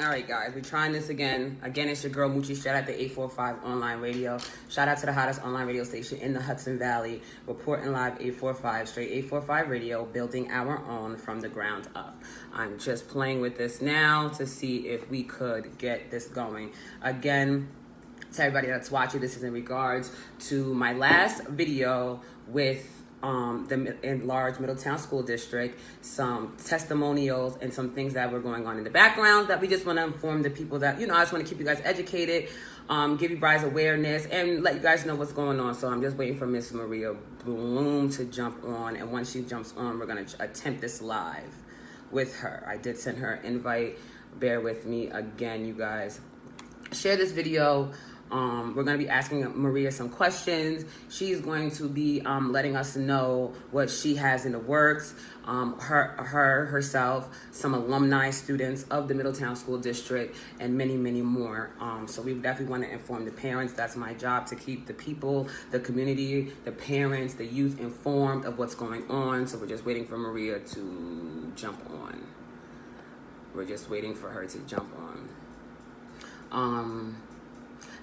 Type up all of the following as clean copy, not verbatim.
All right, guys, we're trying this again. Again, it's your girl Moochie. Shout out to 845 Online Radio. Shout out to the hottest online radio station in the Hudson Valley. Reporting live 845, straight 845 radio, building our own from the ground up. I'm just playing with this now to see if we could get this going. Again, to everybody that's watching, this is in regards to my last video with the enlarged Middletown School District, some testimonials and some things that were going on in the background that we just want to inform the people that, I just want to keep you guys educated, give you guys awareness, and let you guys know what's going on. So I'm just waiting for Miss Maria Blon to jump on, and once she jumps on, we're going to attempt this live with her. I did send her an invite. Bear with me again, you guys. Share this video. We're going to be asking Maria some questions. She's going to be letting us know what she has in the works. Herself, some alumni students of the Middletown School District, and many, many more. So we definitely want to inform the parents. That's my job, to keep the people, the community, the parents, the youth informed of what's going on. So we're just waiting for Maria to jump on. We're just waiting for her to jump on.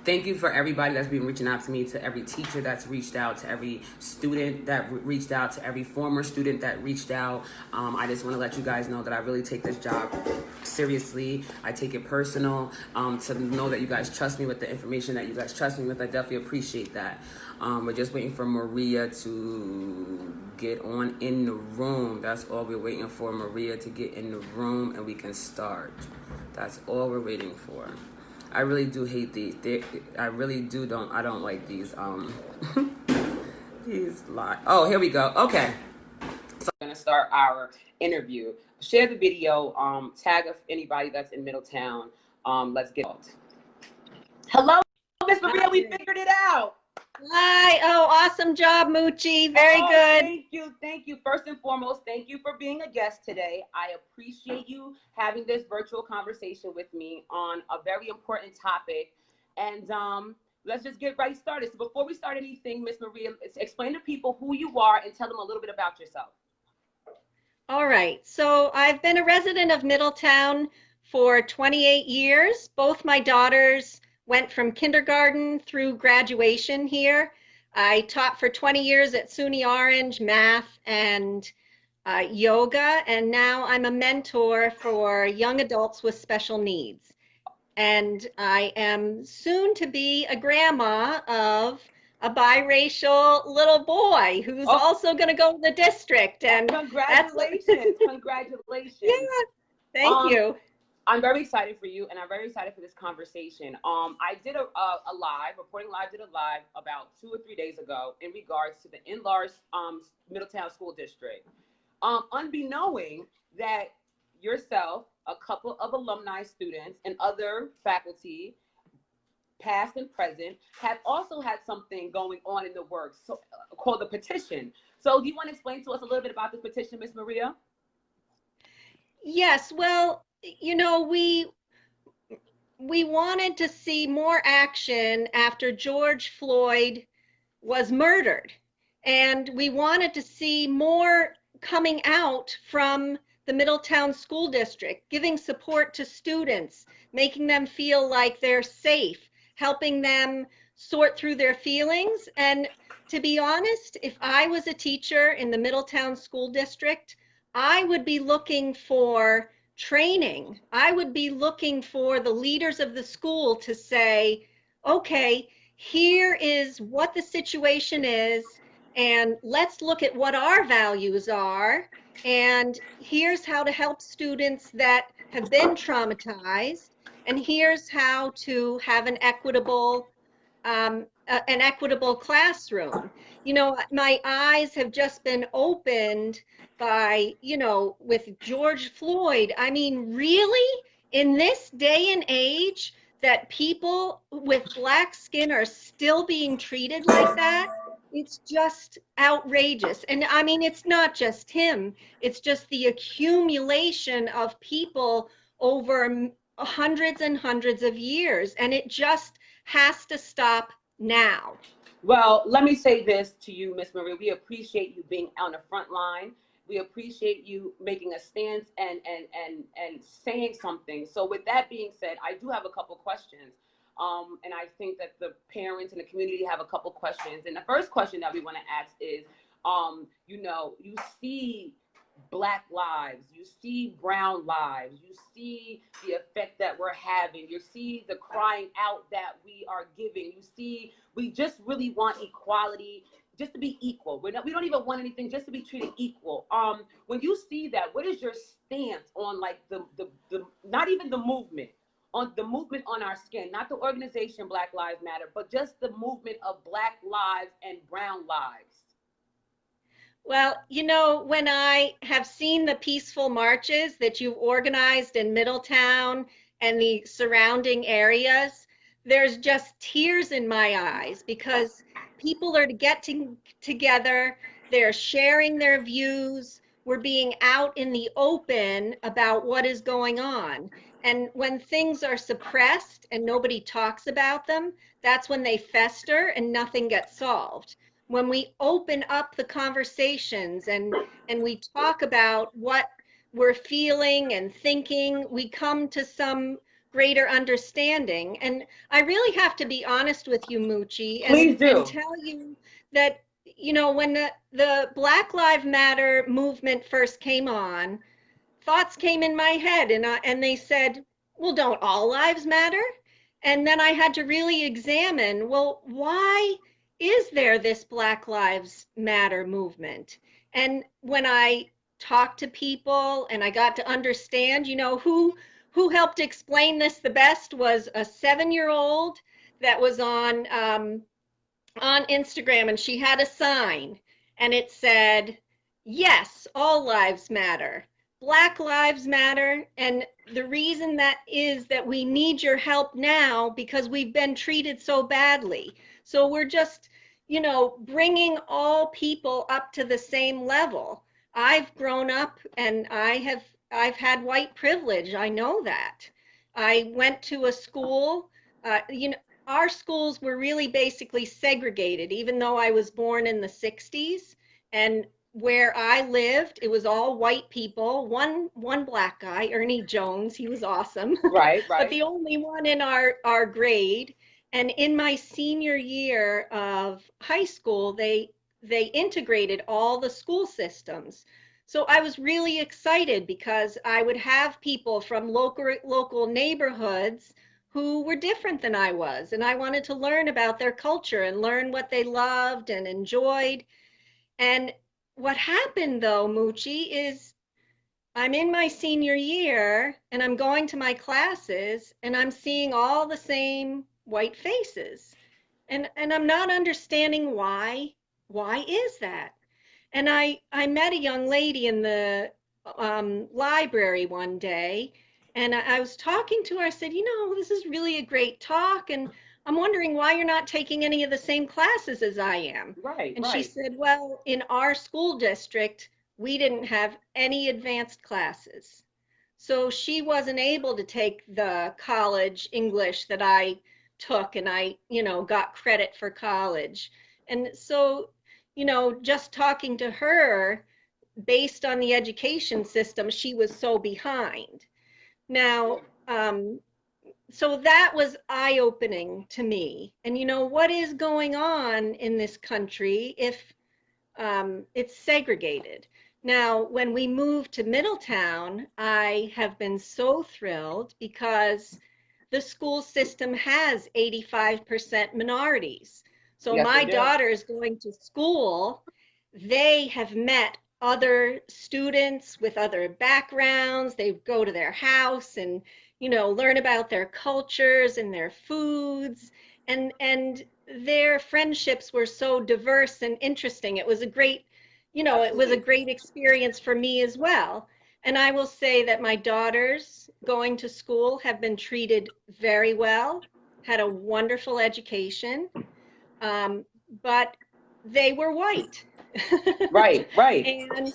Thank you for everybody that's been reaching out to me, to every teacher that's reached out, to every student that reached out, to every former student that reached out. I just want to let you guys know that I really take this job seriously. I take it personal. To know that you guys trust me with the information that you guys trust me with, I definitely appreciate that. We're just waiting for Maria to get on in the room. That's all we're waiting for, Maria to get in the room, and we can start. That's all we're waiting for. I really do hate these. I don't like these, these lies. Oh, here we go. Okay. So we're going to start our interview. Share the video, tag us anybody that's in Middletown. Let's get it. Hello, Miss Maria, we figured it out. Hi. Oh, awesome job, Moochie. Very good. Thank you. Thank you. First and foremost, thank you for being a guest today. I appreciate you having this virtual conversation with me on a very important topic. And let's just get right started. So before we start anything, Miss Maria, explain to people who you are and tell them a little bit about yourself. All right. So I've been a resident of Middletown for 28 years. Both my daughters went from kindergarten through graduation here. I taught for 20 years at SUNY Orange, math and yoga, and now I'm a mentor for young adults with special needs. And I am soon to be a grandma of a biracial little boy who's also going to go to the district. And congratulations. Congratulations. Yeah, thank you. I'm very excited for you, and I'm very excited for this conversation. I did a live, Reporting Live did a live about 2 or 3 days ago in regards to the enlarged Middletown School District. Unbeknowing that yourself, a couple of alumni students, and other faculty, past and present, have also had something going on in the works, called the petition. So do you want to explain to us a little bit about this petition, Ms. Maria? Yes, well, we wanted to see more action after George Floyd was murdered. And we wanted to see more coming out from the Middletown School District, giving support to students, making them feel like they're safe, helping them sort through their feelings. And to be honest, if I was a teacher in the Middletown School District, I would be looking for training. I would be looking for the leaders of the school to say, okay, here is what the situation is, and let's look at what our values are, and here's how to help students that have been traumatized, and here's how to have an equitable classroom. My eyes have just been opened by, with George Floyd. I mean, really, in this day and age, that people with Black skin are still being treated like that, it's just outrageous. And I mean, it's not just him, it's just the accumulation of people over hundreds and hundreds of years, and it just has to stop now. Well, let me say this to you, Miss Maria. We appreciate you being on the front line. We appreciate you making a stance and saying something. So with that being said, I do have a couple questions. And I think that the parents and the community have a couple questions. And the first question that we want to ask is, you see Black lives, you see brown lives, you see the effect that we're having, you see the crying out that we are giving, you see we just really want equality, just to be equal. We don't even want anything, just to be treated equal. When you see that, what is your stance on like the not even the movement, on the movement on our skin, not the organization Black Lives Matter, but just the movement of Black lives and brown lives? Well, when I have seen the peaceful marches that you've organized in Middletown and the surrounding areas, there's just tears in my eyes because people are getting together, they're sharing their views, we're being out in the open about what is going on. And when things are suppressed and nobody talks about them, that's when they fester and nothing gets solved. When we open up the conversations and we talk about what we're feeling and thinking, we come to some greater understanding. And I really have to be honest with you, Moochie, Please and do. tell you that, when the Black Lives Matter movement first came on, thoughts came in my head and they said, well, don't all lives matter? And then I had to really examine, well, why is there this Black Lives Matter movement? And when I talked to people and I got to understand, who helped explain this the best was a 7-year-old that was on Instagram, and she had a sign and it said, yes, all lives matter. Black lives matter. And the reason that is that we need your help now because we've been treated so badly. So we're just, bringing all people up to the same level. I've grown up and I've had white privilege. I know that. I went to a school, our schools were really basically segregated, even though I was born in the 60s. And where I lived, it was all white people, one black guy, Ernie Jones, he was awesome. Right, But right. the only one in our grade. And in my senior year of high school, they integrated all the school systems. So I was really excited because I would have people from local neighborhoods who were different than I was. And I wanted to learn about their culture and learn what they loved and enjoyed. And what happened though, Moochie, is I'm in my senior year and I'm going to my classes and I'm seeing all the same white faces. And I'm not understanding why. Why is that? And I met a young lady in the library one day, and I was talking to her. I said, this is really a great talk, and I'm wondering why you're not taking any of the same classes as I am. Right, And she right. said, well, in our school district, we didn't have any advanced classes. So she wasn't able to take the college English that I took, and I, got credit for college. And so, just talking to her based on the education system, she was so behind. Now, so that was eye-opening to me. And what is going on in this country if it's segregated? Now, when we moved to Middletown, I have been so thrilled because the school system has 85% minorities. So Yes, my they do. daughter's going to school, they have met other students with other backgrounds. They go to their house and, learn about their cultures and their foods. And their friendships were so diverse and interesting. It was a great, it was a Absolutely. great experience for me as well. And I will say that my daughters going to school have been treated very well, had a wonderful education, but they were white. Right, right. And,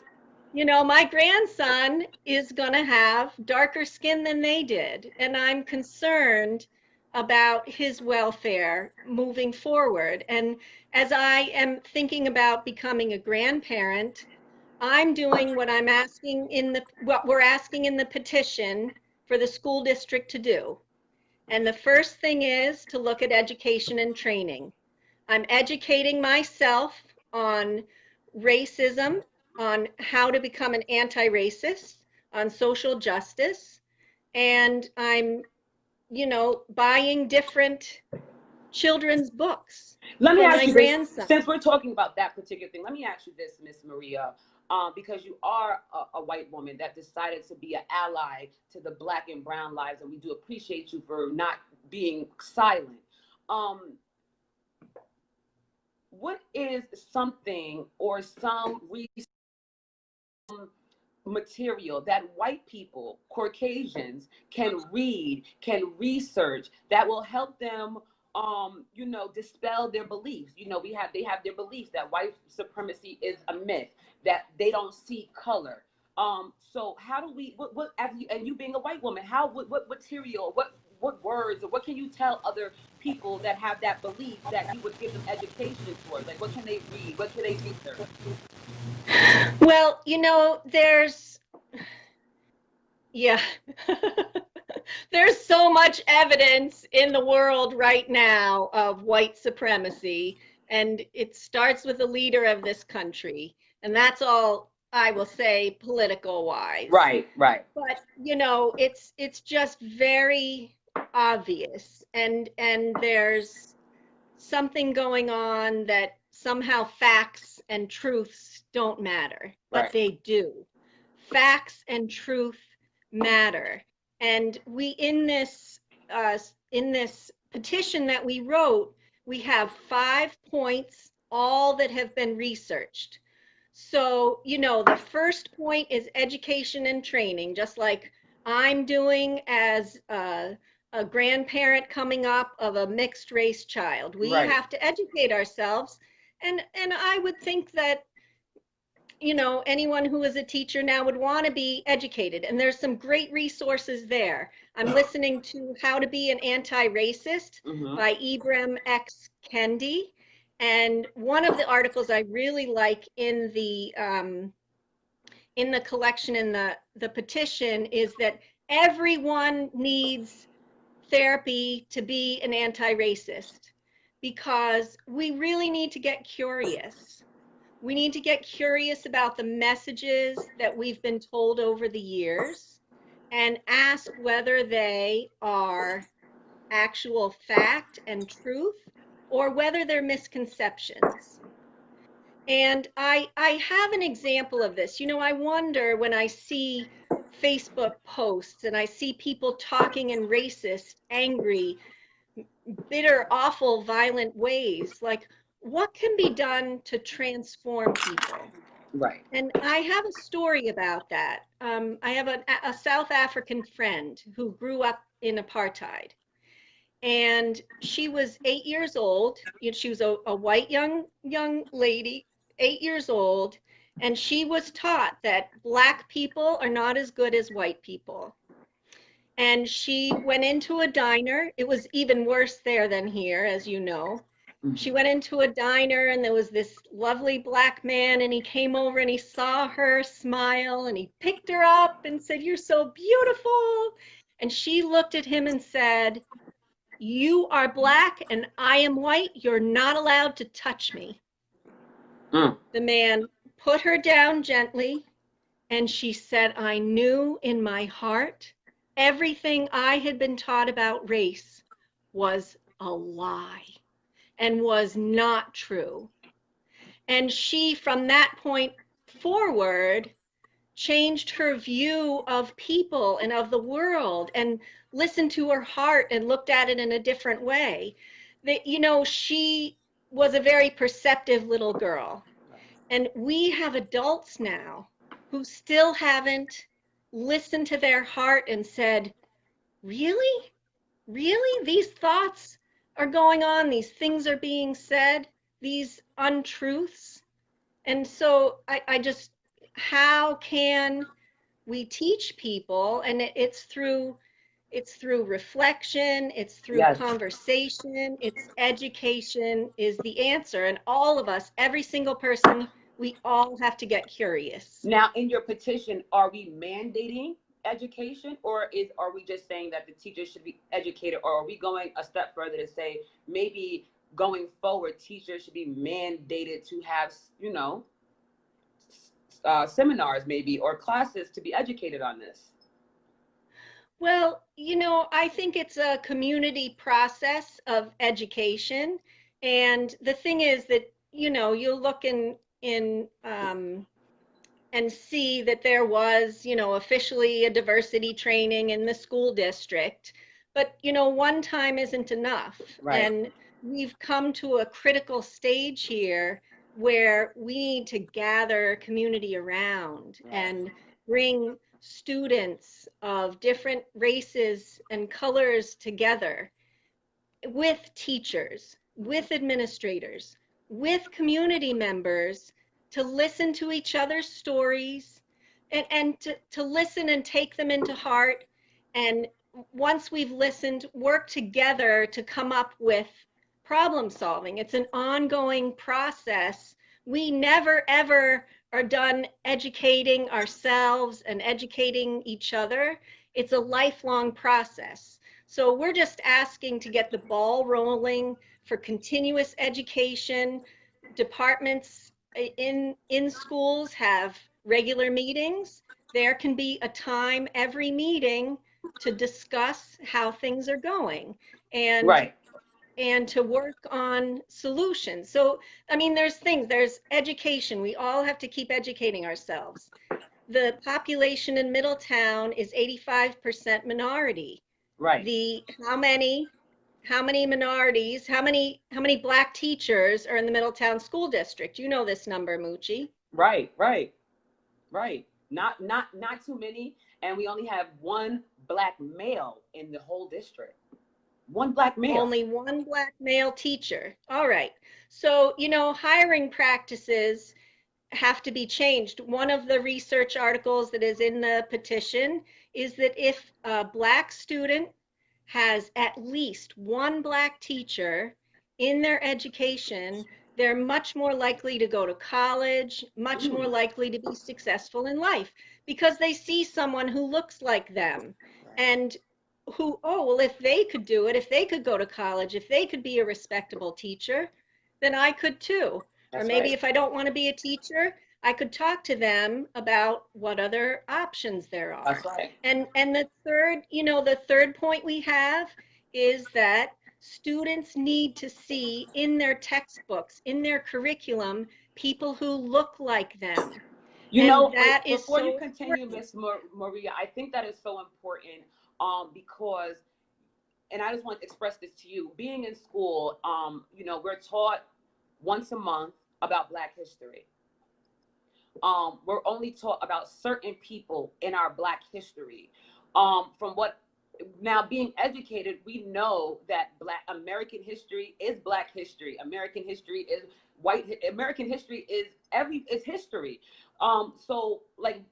my grandson is going to have darker skin than they did. And I'm concerned about his welfare moving forward. And as I am thinking about becoming a grandparent, I'm doing what we're asking in the petition for the school district to do. And the first thing is to look at education and training. I'm educating myself on racism, on how to become an anti-racist, on social justice, and I'm, buying different children's books Let me for ask my you this, grandson. since we're talking about that particular thing, let me ask you this, Miss Maria, because you are a white woman that decided to be an ally to the Black and brown lives, and we do appreciate you for not being silent. Um, what is something or some material that white people, Caucasians, can read, can research that will help them, dispel their beliefs? They have their beliefs that white supremacy is a myth, that they don't see color. So how do we, what and you being a white woman, what material, what words, or what can you tell other people that have that belief that you would give them education towards? Like, what can they read? What can they research? Well, yeah, there's so much evidence in the world right now of white supremacy, and it starts with the leader of this country, and that's all I will say political wise. Right, right. But it's just very obvious, and there's something going on that somehow facts and truths don't matter, but Right. they do. Facts and truth matter. And we in this petition that we wrote, we have 5 points, all that have been researched. So, the first point is education and training, just like I'm doing as a grandparent coming up of a mixed race child. We Right. have to educate ourselves. And I would think that, anyone who is a teacher now would want to be educated. And there's some great resources there. I'm listening to How to Be an Anti-Racist by Ibram X. Kendi. And one of the articles I really like in the collection, in the petition, is that everyone needs therapy to be an anti-racist, because we really need to get curious. We need to get curious about the messages that we've been told over the years and ask whether they are actual fact and truth, or whether they're misconceptions. And I have an example of this. I wonder when I see Facebook posts and I see people talking in racist, angry, bitter, awful, violent ways, like, what can be done to transform people? Right. And I have a story about that. I have a South African friend who grew up in apartheid. And she was 8 years old. She was a white young lady, 8 years old, and she was taught that Black people are not as good as white people. And she went into a diner. It was even worse there than here, as you know. She went into a diner, and there was this lovely Black man, and he came over and he saw her smile, and he picked her up and said, "You're so beautiful." And she looked at him and said, "You are Black and I am white. You're not allowed to touch me." The man put her down gently, and she said, "I knew in my heart everything I had been taught about race was a lie and was not true." And she, from that point forward, changed her view of people and of the world, and listened to her heart and looked at it in a different way. She was a very perceptive little girl. And we have adults now who still haven't listened to their heart and said, "Really? Really? These thoughts are going on, these things are being said, these untruths." And so I just, how can we teach people? And it's through reflection, it's through conversation, it's education is the answer. And all of us, every single person We all have to get curious. Now, in your petition, are we mandating education, or are we just saying that the teachers should be educated, or are we going a step further to say maybe going forward, teachers should be mandated to have, seminars maybe or classes to be educated on this? Well, I think it's a community process of education. And the thing is that, you look in and see that there was, officially a diversity training in the school district. But, one time isn't enough. Right. And we've come to a critical stage here where we need to gather community around and bring students of different races and colors together with teachers, with administrators, with community members to listen to each other's stories and to listen and take them into heart. And once we've listened, work together to come up with problem solving. It's an ongoing process. We never, ever are done educating ourselves and educating each other. It's a lifelong process. So we're just asking to get the ball rolling for continuous education. Departments in schools have regular meetings. There can be a time every meeting to discuss how things are going and to work on solutions. So, I mean, there's education. We all have to keep educating ourselves. The population in Middletown is 85% minority. Right. How many minorities, how many Black teachers are in the Middletown School District? You know this number, Moochie. Right. Not too many, and we only have one Black male in the whole district. One Black male. Only one Black male teacher. All right. So, hiring practices have to be changed. One of the research articles that is in the petition is that if a Black student has at least one Black teacher in their education, they're much more likely to go to college, much more likely to be successful in life because they see someone who looks like them and who, oh, well, if they could do it, if they could go to college, if they could be a respectable teacher, then I could too. Or maybe if I don't want to be a teacher, I could talk to them about what other options there are. That's right. And the third point we have is that students need to see in their textbooks, in their curriculum, people who look like them. Before you continue, Miss Maria, I think that is so important because, and I just want to express this to you, being in school, we're taught once a month about Black history. We're only taught about certain people in our Black history. Now being educated, we know that American history is Black history. American history is white. American history is history. So like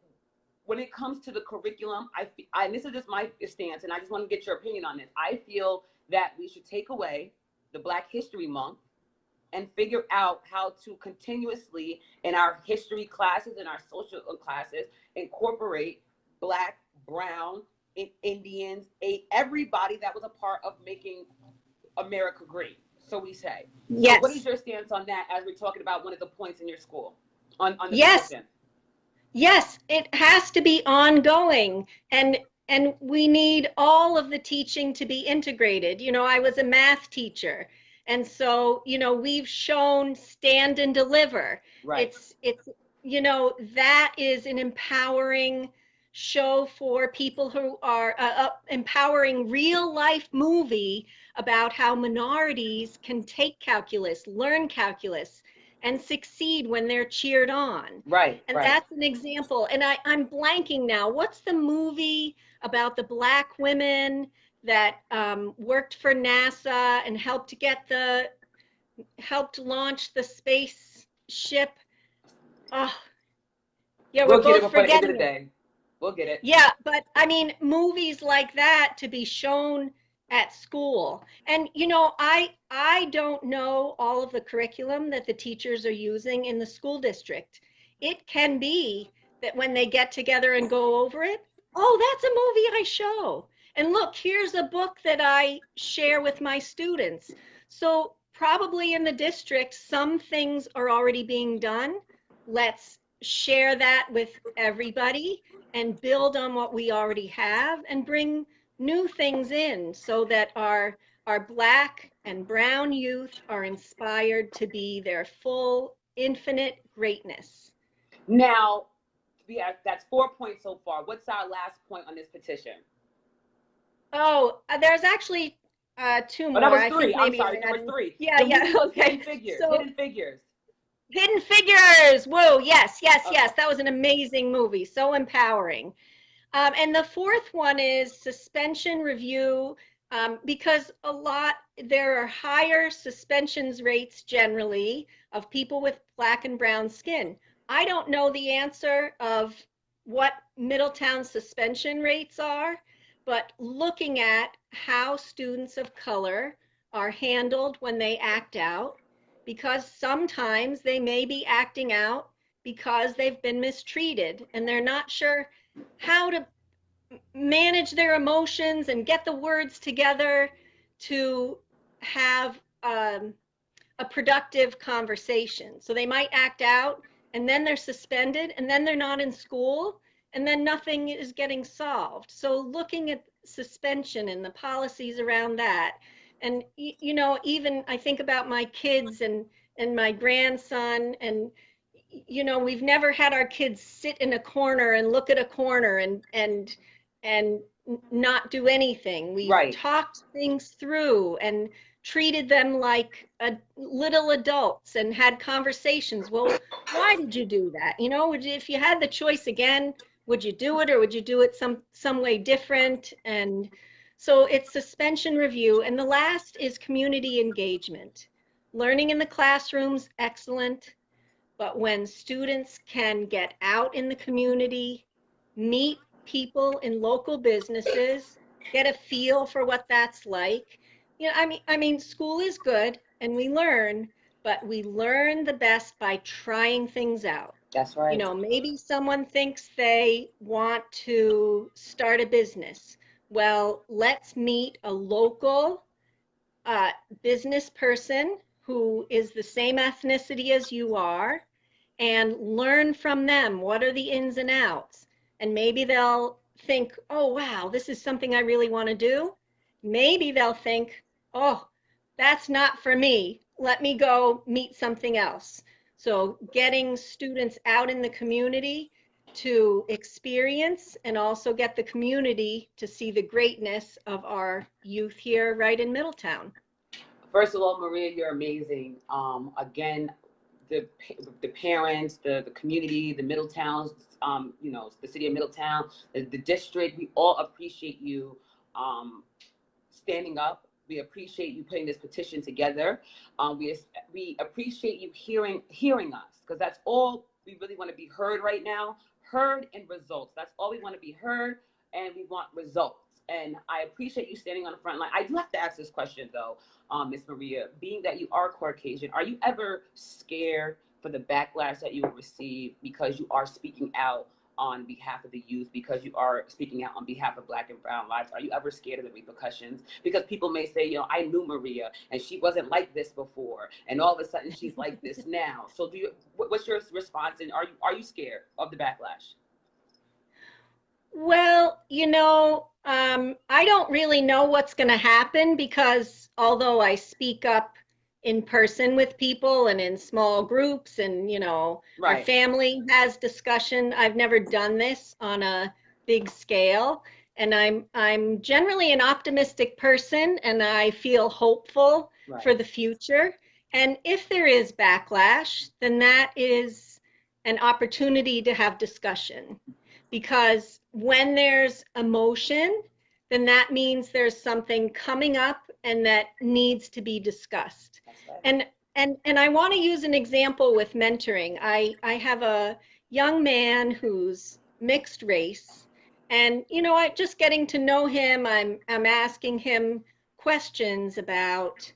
when it comes to the curriculum, and this is just my stance, and I just want to get your opinion on this. I feel that we should take away the Black History Month and figure out how to continuously in our history classes and our social classes incorporate Black, brown, Indians, everybody that was a part of making America great, so we say. Yes. So what is your stance on that as we're talking about one of the points in your school on the petition? Yes, it has to be ongoing, and we need all of the teaching to be integrated. I was a math teacher, and so we've shown stand and deliver. Right. It's that is an empowering show for people who are empowering real life movie about how minorities can take calculus, learn calculus, and succeed when they're cheered on. Right. And that's an example. And I'm blanking now. What's the movie about the Black women that worked for NASA and helped launch the spaceship? Oh, yeah, we're both forgetting it. We'll get it. Yeah, but I mean, movies like that to be shown at school. And you know, I don't know all of the curriculum that the teachers are using in the school district. It can be that when they get together and go over it, oh, that's a movie I show. And look, here's a book that I share with my students. So probably in the district, some things are already being done. Let's share that with everybody and build on what we already have and bring new things in so that our Black and brown youth are inspired to be their full infinite greatness. Now, that's 4 points so far. What's our last point on this petition? Oh, there's actually two more. Oh, that was I three. think I'm maybe sorry, I there was added. three. Yeah, The yeah, movie was okay. Hidden Figures. So Hidden Figures. Hidden Figures. Whoa, yes, yes, Okay. yes. That was an amazing movie. So empowering. And the fourth one is suspension review, because there are higher suspensions rates generally of people with Black and brown skin. I don't know the answer of what Middletown suspension rates are, but looking at how students of color are handled when they act out, because sometimes they may be acting out because they've been mistreated and they're not sure how to manage their emotions and get the words together to have a productive conversation. So they might act out and then they're suspended and then they're not in school and then nothing is getting solved. So looking at suspension and the policies around that. And you know, even I think about my kids and my grandson, and you know, we've never had our kids sit in a corner and look at a corner and not do anything. We've Right. talked things through and treated them like little adults and had conversations. Well, why did you do that? You know, if you had the choice again, would you do it, or would you do it some way different? And so it's suspension review. And the last is community engagement. Learning in the classrooms, excellent. But when students can get out in the community, meet people in local businesses, get a feel for what that's like. You know, I mean, school is good and we learn, but we learn the best by trying things out. That's You right. know, maybe someone thinks they want to start a business. Well, let's meet a local uh, business person who is the same ethnicity as you are and learn from them. What are the ins and outs? And maybe they'll think, oh, wow, this is something I really want to do. Maybe they'll think, oh, that's not for me. Let me go meet something else. So getting students out in the community to experience and also get the community to see the greatness of our youth here right in Middletown. First of all, Maria, you're amazing. Again, the the parents, the community, the Middletowns, you know, the city of Middletown, the district, we all appreciate you standing up. We appreciate you putting this petition together. We appreciate you hearing us, because that's all we really want to be heard right now. Heard and results. That's all we want to be heard, and we want results. And I appreciate you standing on the front line. I do have to ask this question though, Miss Maria. Being that you are Caucasian, are you ever scared for the backlash that you will receive because you are speaking out on behalf of the youth, because you are speaking out on behalf of Black and brown lives? Are you ever scared of the repercussions? Because people may say, you know, I knew Maria and she wasn't like this before, and all of a sudden she's like this now. So what's your response, and are you scared of the backlash? Well, you know, I don't really know what's going to happen because although I speak up in person with people and in small groups, and, you know, our Right. family has discussion, I've never done this on a big scale. And I'm generally an optimistic person and I feel hopeful for Right. the future. And if there is backlash, then that is an opportunity to have discussion, because when there's emotion, then that means there's something coming up and that needs to be discussed. That's right. And I want to use an example with mentoring. I have a young man who's mixed race, and you know, I just getting to know him, I'm asking him questions about,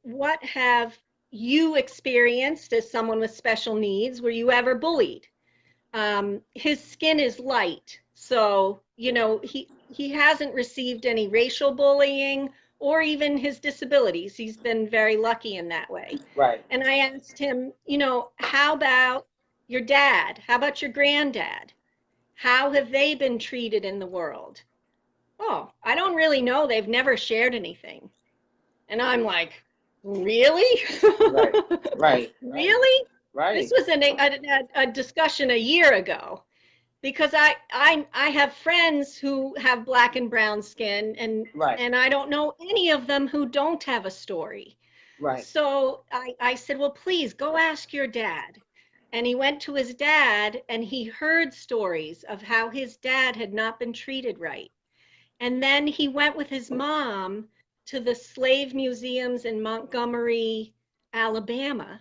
what have you experienced as someone with special needs? Were you ever bullied? His skin is light, so he hasn't received any racial bullying or even his disabilities. He's been very lucky in that way. Right. And I asked him, how about your dad? How about your granddad? How have they been treated in the world? Oh, I don't really know. They've never shared anything. And I'm like, really? Right. Right. Really? Right. This was a discussion a year ago, because I have friends who have black and brown skin, and Right. and I don't know any of them who don't have a story. Right. So I said, well, please go ask your dad. And he went to his dad and he heard stories of how his dad had not been treated right. And then he went with his mom to the slave museums in Montgomery, Alabama,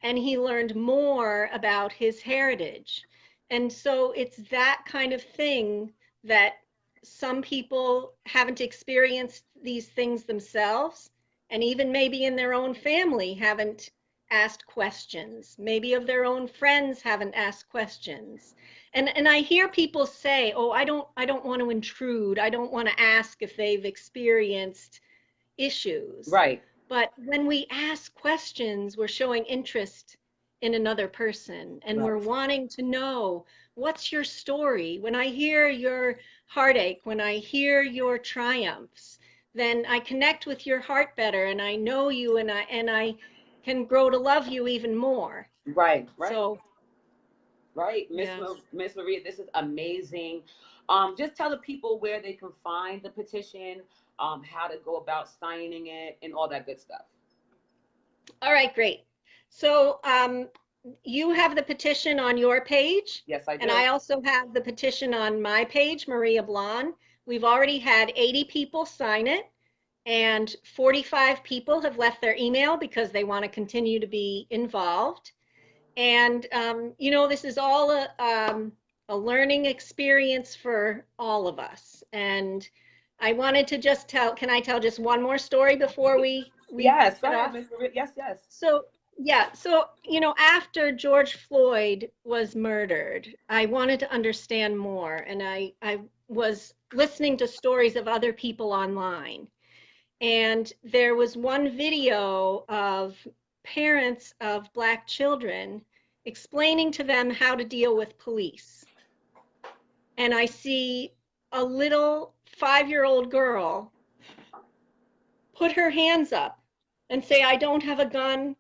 and he learned more about his heritage. And so it's that kind of thing that some people haven't experienced these things themselves, and even maybe in their own family haven't asked questions. Maybe of their own friends haven't asked questions. And I hear people say, "Oh, I don't want to intrude. I don't want to ask if they've experienced issues." Right. But when we ask questions, we're showing interest in another person, and we're Right. wanting to know, what's your story? When I hear your heartache, when I hear your triumphs, then I connect with your heart better, and I know you, and I can grow to love you even more. Right. Right. So, Right. yes. Miss Maria, this is amazing. Just tell the people where they can find the petition, how to go about signing it, and all that good stuff. All right, great. So, you have the petition on your page, Yes, I and do. I also have the petition on my page, Maria Blon. We've already had 80 people sign it, and 45 people have left their email because they want to continue to be involved. And this is all a learning experience for all of us. And I wanted to just tell, can I tell just one more story before we Yes, go get ahead, off? Miss Maria. Yes, yes. So, yeah, so, after George Floyd was murdered, I wanted to understand more, and I was listening to stories of other people online. And there was one video of parents of Black children explaining to them how to deal with police. And I see a little 5-year-old girl put her hands up and say, I don't have a gun.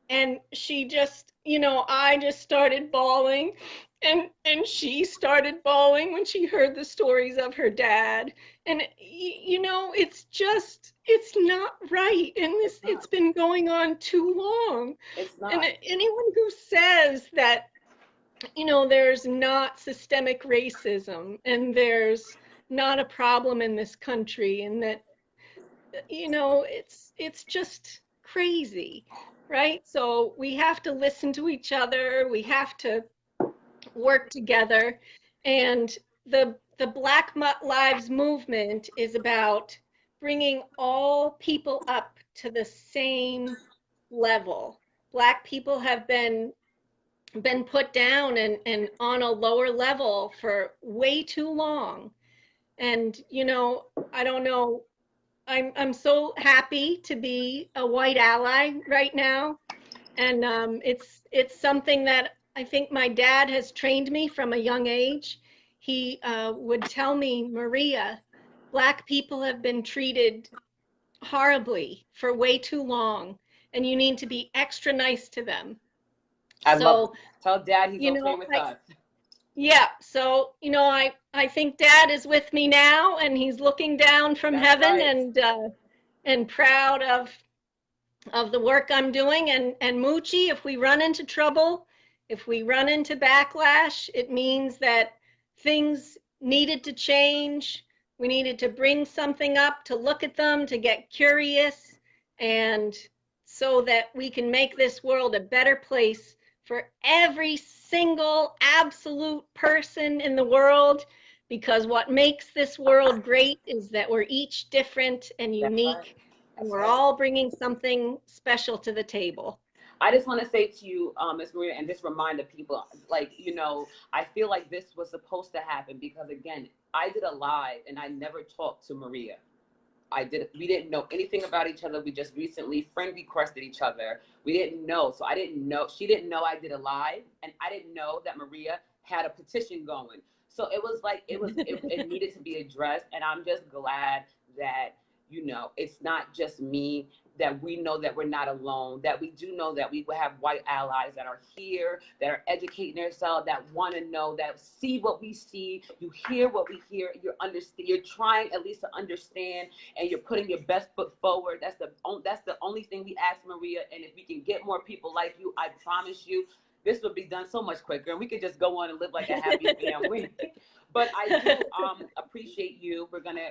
And she just, I just started bawling, and she started bawling when she heard the stories of her dad. And it's not right, and it's been going on too long. It's And not. anyone who says that, there's not systemic racism and there's not a problem in this country, and that, it's just crazy, right? So we have to listen to each other. We have to work together. And the Black Lives Movement is about bringing all people up to the same level. Black people have been put down and on a lower level for way too long. And I don't know, I'm so happy to be a white ally right now, and it's something that I think my dad has trained me from a young age. He would tell me, Maria, Black people have been treated horribly for way too long, and you need to be extra nice to them. I love it. So, Tell Dad he's you okay know, with I us. yeah, so I think Dad is with me now, and he's looking down from That's heaven, right. and proud of the work I'm doing. And Moochie, if we run into trouble, if we run into backlash, it means that things needed to change. We needed to bring something up, to look at them, to get curious, and so that we can make this world a better place for every single absolute person in the world, because what makes this world great is that we're each different and That's right. unique, and That's we're right. all bringing something special to the table. I just want to say to you, Ms. Maria, and just remind the people, like, I feel like this was supposed to happen because, again, I did a live and I never talked to Maria. We didn't know anything about each other. We just recently friend requested each other. We didn't know. So I didn't know. She didn't know I did a live, and I didn't know that Maria had a petition going. So it was like, it needed to be addressed. And I'm just glad that, it's not just me, that we know that we're not alone, that we do know that we will have white allies that are here, that are educating themselves, that want to know, that see what we see, you hear what we hear, you're trying at least to understand, and you're putting your best foot forward. That's the only thing we ask, Maria. And if we can get more people like you, I promise you, this would be done so much quicker, and we could just go on and live like a happy family. But I do appreciate you. We're gonna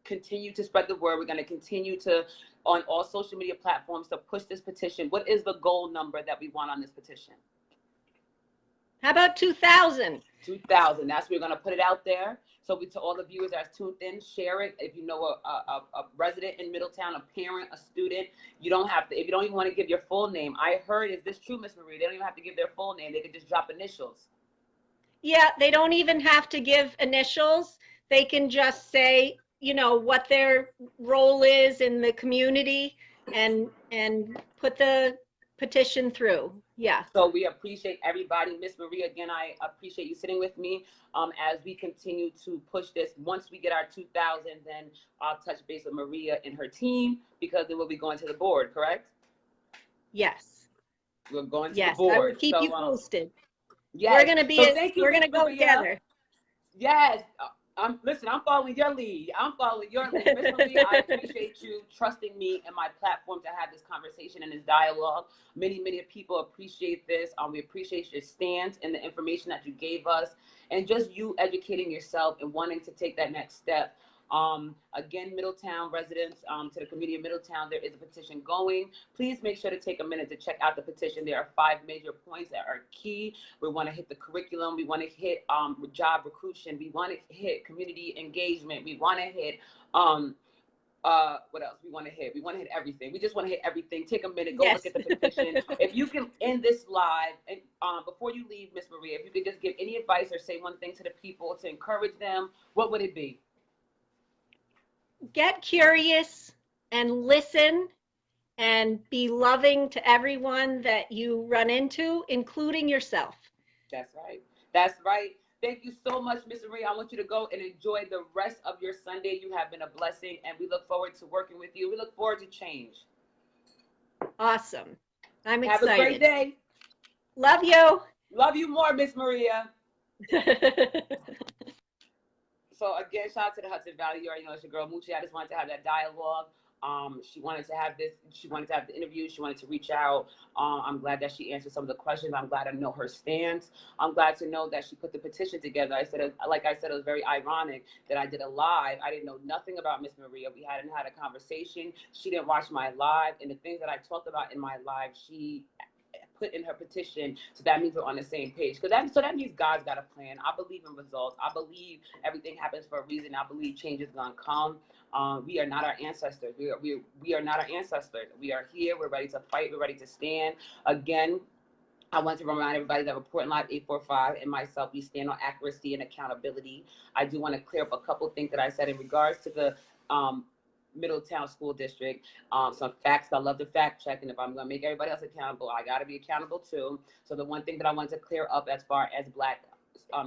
continue to spread the word. We're gonna continue to, on all social media platforms, to push this petition. What is the goal number that we want on this petition? How about 2,000? 2,000. That's we're gonna put it out there. So to all the viewers that's tuned in, share it. If you know a resident in Middletown, a parent, a student, you don't have to. If you don't even want to give your full name, I heard, is this true, Miss Marie? They don't even have to give their full name. They could just drop initials. Yeah, they don't even have to give initials. They can just say, what their role is in the community and put the petition through. Yeah. So we appreciate everybody. Miss Maria, again, I appreciate you sitting with me as we continue to push this. Once we get our 2,000, then I'll touch base with Maria and her team, because then we'll be going to the board, correct? Yes. We're going to the Yes, I will board. keep So, you posted. yes. We're gonna So thank you, we're Miss gonna go Maria. together. Yes. Listen, I'm following your lead. I'm following your lead. Miss Maria, I appreciate you trusting me and my platform to have this conversation and this dialogue. Many, many people appreciate this. We appreciate your stance and the information that you gave us, and just you educating yourself and wanting to take that next step. Again, Middletown residents, to the community of Middletown, there is a petition going. Please make sure to take a minute to check out the petition. There are 5 major points that are key. We want to hit the curriculum. We want to hit job recruitment. We want to hit community engagement. We want to hit what else we want to hit? We want to hit everything. We just want to hit everything. Take a minute, go Yes. look at the petition. If you can end this live, and before you leave, Miss Maria, if you could just give any advice or say one thing to the people to encourage them, what would it be? Get curious and listen and be loving to everyone that you run into, including yourself. That's right. That's right. Thank you so much, Miss Maria. I want you to go and enjoy the rest of your Sunday. You have been a blessing, and we look forward to working with you. We look forward to change. Awesome. I'm Have excited. a great day. Love you. Love you more, Miss Maria. So again, shout out to the Hudson Valley. You already know it's your girl Moochie. I just wanted to have that dialogue. She wanted to have this. She wanted to have the interview. She wanted to reach out. I'm glad that she answered some of the questions. I'm glad to know her stance. I'm glad to know that she put the petition together. Like I said, it was very ironic that I did a live. I didn't know nothing about Miss Maria. We hadn't had a conversation. She didn't watch my live, and the things that I talked about in my live, she put in her petition. So that means we're on the same page. That means God's got a plan. I believe in results. I believe everything happens for a reason. I believe change is gonna come. We are not our ancestors. We are not our ancestors. We are here. We're ready to fight. We're ready to stand. Again, I want to remind everybody that Reporting Live 845 and myself, we stand on accuracy and accountability. I do want to clear up a couple things that I said in regards to the Middletown School District. Some facts. I love to fact check, and if I'm going to make everybody else accountable, I got to be accountable too. So the one thing that I want to clear up as far as Black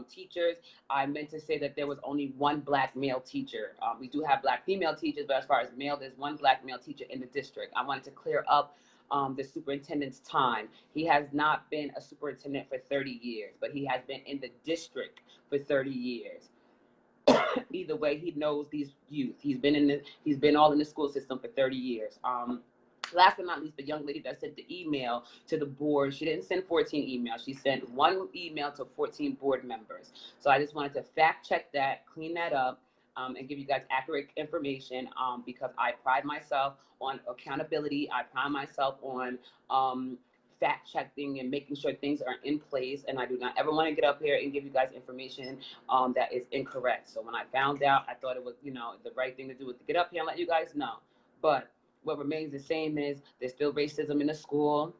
teachers, I meant to say that there was only one Black male teacher. We do have Black female teachers, but as far as male, there's one Black male teacher in the district. I wanted to clear up the superintendent's time. He has not been a superintendent for 30 years, but he has been in the district for 30 years. Either way, he knows these youth. He's been all in the school system for 30 years. Last but not least, the young lady that sent the email to the board, she didn't send 14 emails. She sent one email to 14 board members. So I just wanted to fact check that, clean that up, and give you guys accurate information, because I pride myself on accountability. I pride myself on fact checking and making sure things are in place. And I do not ever want to get up here and give you guys information that is incorrect. So when I found out, I thought it was, the right thing to do was to get up here and let you guys know. But what remains the same is there's still racism in the school.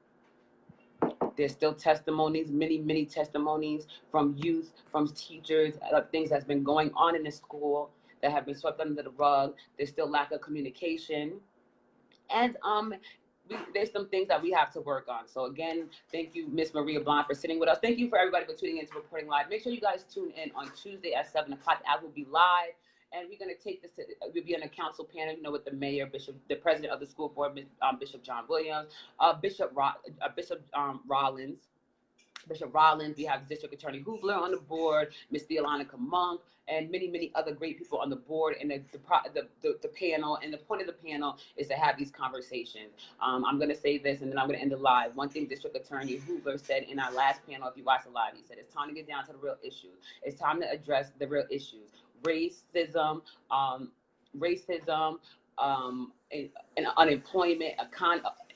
There's still testimonies, many testimonies from youth, from teachers, of things that's been going on in the school that have been swept under the rug. There's still lack of communication. And there's some things that we have to work on. So again, thank you, Miss Maria Blon, for sitting with us. Thank you for everybody for tuning in to Reporting Live. Make sure you guys tune in on Tuesday at 7 o'clock. I will be live. And we're going to take this we'll be on a council panel, with the mayor, Bishop, the president of the school board, Bishop John Williams, Bishop Rollins. Bishop Rollins, we have District Attorney Hoogler on the board, Ms. Theolonica Monk, and many other great people on the board and the panel. And the point of the panel is to have these conversations. I'm going to say this, and then I'm going to end the live. One thing District Attorney Hoogler said in our last panel, if you watch the live, he said it's time to get down to the real issues. It's time to address the real issues. Racism, and unemployment,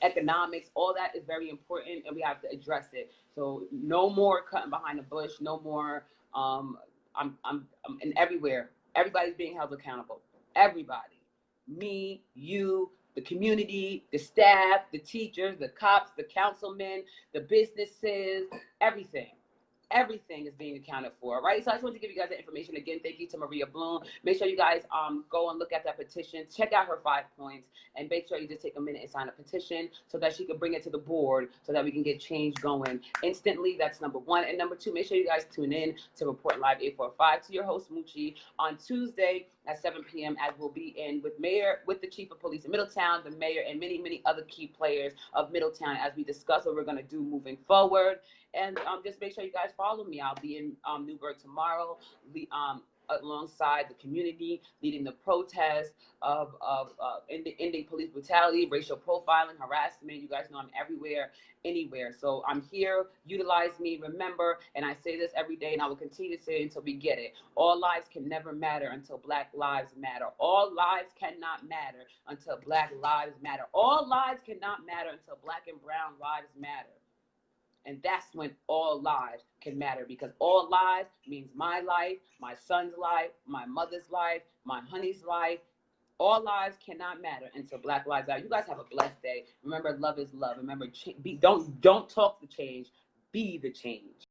economics, all that is very important, and we have to address it. So no more cutting behind the bush, no more. I'm and everywhere, everybody's being held accountable. Everybody, me, you, the community, the staff, the teachers, the cops, the councilmen, the businesses, everything. Everything is being accounted for, right? So I just want to give you guys that information again. Thank you to Maria Blon. Make sure you guys go and look at that petition, check out her 5 points, and make sure you just take a minute and sign a petition so that she can bring it to the board so that we can get change going instantly. That's number 1. And number 2, make sure you guys tune in to Report Live 845 to your host Moochie on Tuesday at 7 p.m. as we'll be in with the chief of police in Middletown, the mayor, and many other key players of Middletown as we discuss what we're going to do moving forward. And just make sure you guys follow me. I'll be in Newburgh tomorrow, alongside the community, leading the protest of ending police brutality, racial profiling, harassment. You guys know I'm everywhere, anywhere. So I'm here. Utilize me. Remember, and I say this every day, and I will continue to say it until we get it. All lives can never matter until Black lives matter. All lives cannot matter until Black lives matter. All lives cannot matter until Black and brown lives matter. And that's when all lives can matter, because all lives means my life, my son's life, my mother's life, my honey's life. All lives cannot matter until Black lives matter. You guys have a blessed day. Remember, love is love. Remember, don't talk the change, be the change.